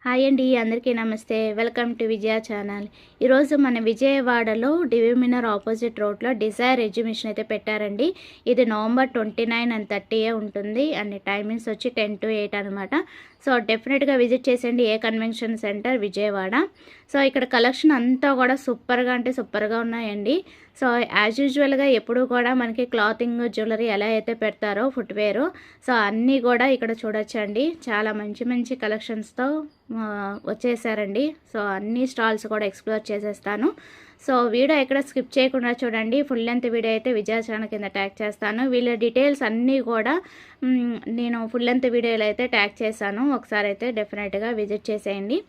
Hi అండి, అందరికీ నమస్తే. Welcome to Vijaya channel. ఈరోజు మన విజయవాడలో డివిమినర్ ఆపోజిట్ రోడ్లో డిజైర్ ఎగ్జిబిషన్ అయితే పెట్టారండి. ఇది నవంబర్ 29 అండ్ 30 ఉంటుంది. అండ్ టైమింగ్స్ వచ్చి 10 to 8 అనమాట. సో డెఫినెట్గా విజిట్ చేసేయండి. ఏ కన్వెన్షన్ సెంటర్ విజయవాడ. సో ఇక్కడ కలెక్షన్ అంతా కూడా సూపర్గా అంటే సూపర్గా ఉన్నాయండి. సో యాజ్ యూజువల్గా ఎప్పుడు కూడా మనకి క్లాతింగ్ జ్యువెలరీ ఎలా అయితే పెడతారో ఫుట్వేర్, సో అన్నీ కూడా ఇక్కడ చూడొచ్చండి. చాలా మంచి మంచి కలెక్షన్స్తో వచ్చేసారండి. సో అన్ని స్టాల్స్ కూడా ఎక్స్ప్లోర్ చేసేస్తాను. సో వీడియో ఎక్కడ స్కిప్ చేయకుండా చూడండి. ఫుల్ లెంత్ వీడియో అయితే విజయ ఛానల్ కింద ట్యాగ్ చేస్తాను. వీళ్ళ డీటెయిల్స్ అన్నీ కూడా నేను ఫుల్ లెంత్ వీడియోలో అయితే ట్యాగ్ చేశాను. ఒకసారి అయితే డెఫినెట్గా విజిట్ చేసేయండి.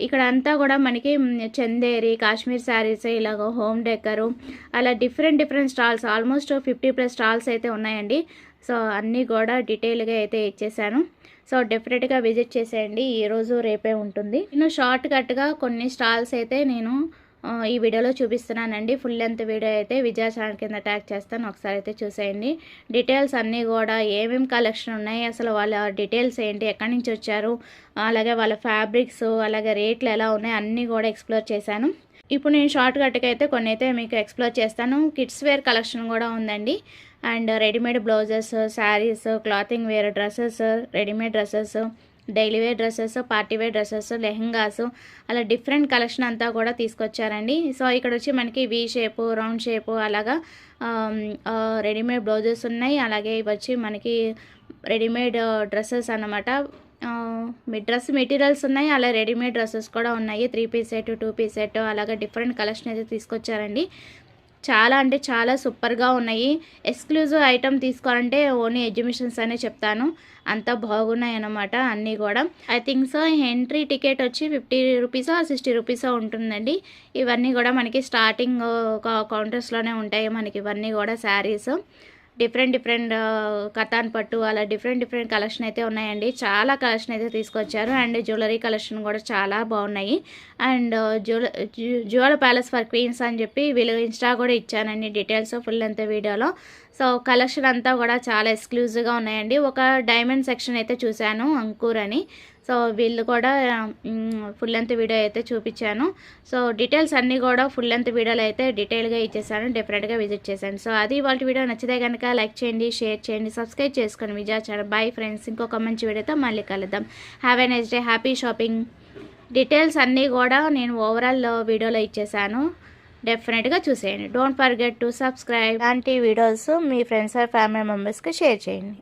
ఇక్కడ అంతా కూడా మనకి చందేరి, కాశ్మీర్ శారీస్, ఇలాగ హోమ్ డెకరు, అలా డిఫరెంట్ స్టాల్స్, ఆల్మోస్ట్ 50+ స్టాల్స్ అయితే ఉన్నాయండి. సో అన్నీ కూడా డీటెయిల్గా అయితే ఇచ్చేసాను. సో డెఫినెట్గా విజిట్ చేసేయండి. ఈరోజు రేపే ఉంటుంది. నేను షార్ట్ కట్గా కొన్ని స్టాల్స్ అయితే నేను ఈ వీడియోలో చూపిస్తున్నానండి. ఫుల్ లెంత్ వీడియో అయితే విజయ ఛానల్ కింద ట్యాగ్ చేస్తాను. ఒకసారి అయితే చూసేయండి. డీటెయిల్స్ అన్నీ కూడా ఏమేమి కలెక్షన్ ఉన్నాయి, అసలు వాళ్ళ డీటెయిల్స్ ఏంటి, ఎక్కడి నుంచి వచ్చారు, అలాగే వాళ్ళ ఫ్యాబ్రిక్స్, అలాగే రేట్లు ఎలా ఉన్నాయి అన్నీ కూడా ఎక్స్ప్లోర్ చేశాను. ఇప్పుడు నేను షార్ట్ కట్గా అయితే కొన్ని అయితే మీకు ఎక్స్ప్లోర్ చేస్తాను. కిడ్స్ వేర్ కలెక్షన్ కూడా ఉందండి. And readymade blouses, saris, clothing wear dresses, readymade dresses, daily wear dresses, party wear dresses, lehengas, అలా డిఫరెంట్ కలెక్షన్ అంతా కూడా తీసుకొచ్చారండి. సో ఇక్కడ వచ్చి మనకి వీ షేపు, రౌండ్ షేపు, అలాగా రెడీమేడ్ బ్లౌజెస్ ఉన్నాయి. అలాగే ఇవి వచ్చి మనకి రెడీమేడ్ డ్రెస్సెస్ అన్నమాట. డ్రెస్ మెటీరియల్స్ ఉన్నాయి, అలా రెడీమేడ్ డ్రెస్సెస్ కూడా ఉన్నాయి. 3 పీస్ సెట్, 2 పీస్ సెట్, అలాగే డిఫరెంట్ కలెక్షన్ అయితే తీసుకొచ్చారండి. చాలా అంటే చాలా సూపర్గా ఉన్నాయి. ఎక్స్క్లూజివ్ ఐటమ్ తీసుకోవాలంటే ఓన్లీ ఎగ్జిబిషన్స్ అనే చెప్తాను. అంత బాగున్నాయి అన్నమాట అన్నీ కూడా. I think so entry ticket వచ్చి 50 రూపీసో 60 రూపీసో ఉంటుందండి. ఇవన్నీ కూడా మనకి స్టార్టింగ్ కౌంటర్స్లోనే ఉంటాయి. మనకి ఇవన్నీ కూడా శారీస్, డిఫరెంట్ కతాన్ పట్టు, అలా డిఫరెంట్ కలెక్షన్ అయితే ఉన్నాయండి. చాలా కలెక్షన్ అయితే తీసుకొచ్చారు. అండ్ జ్యువెలరీ కలెక్షన్ కూడా చాలా బాగున్నాయి. And jewel palace for queens అని చెప్పి వీళ్ళు ఇన్స్టా కూడా ఇచ్చానండి డీటెయిల్స్ ఫుల్ లెంత్ వీడియోలో. సో కలెక్షన్ అంతా కూడా చాలా ఎక్స్క్లూజివ్గా ఉన్నాయండి. ఒక డైమండ్ సెక్షన్ అయితే చూశాను, అంకుర్ అని. సో వీళ్ళు కూడా ఫుల్ లెంత్ వీడియో అయితే చూపించాను. సో డీటెయిల్స్ అన్నీ కూడా ఫుల్ లెంత్ వీడియోలో అయితే డీటెయిల్గా ఇచ్చేసాను. డెఫినెట్గా విజిట్ చేశాను. సో అది వాళ్ళ వీడియో నచ్చితే కనుక లైక్ చేయండి, షేర్ చేయండి, సబ్స్క్రైబ్ చేసుకోండి విజయ ఛానల్. బై ఫ్రెండ్స్, ఇంకొక మంచి వీడియోతో మళ్ళీ కలుద్దాం. Have a nice day, happy shopping. Details అన్నీ కూడా నేను ఓవరాల్ వీడియోలో ఇచ్చేసాను. డెఫినెట్గా చూసేయండి. Don't forget to subscribe. ఇలాంటి వీడియోస్ మీ ఫ్రెండ్స్ ఆర్ ఫ్యామిలీ మెంబర్స్కి షేర్ చేయండి.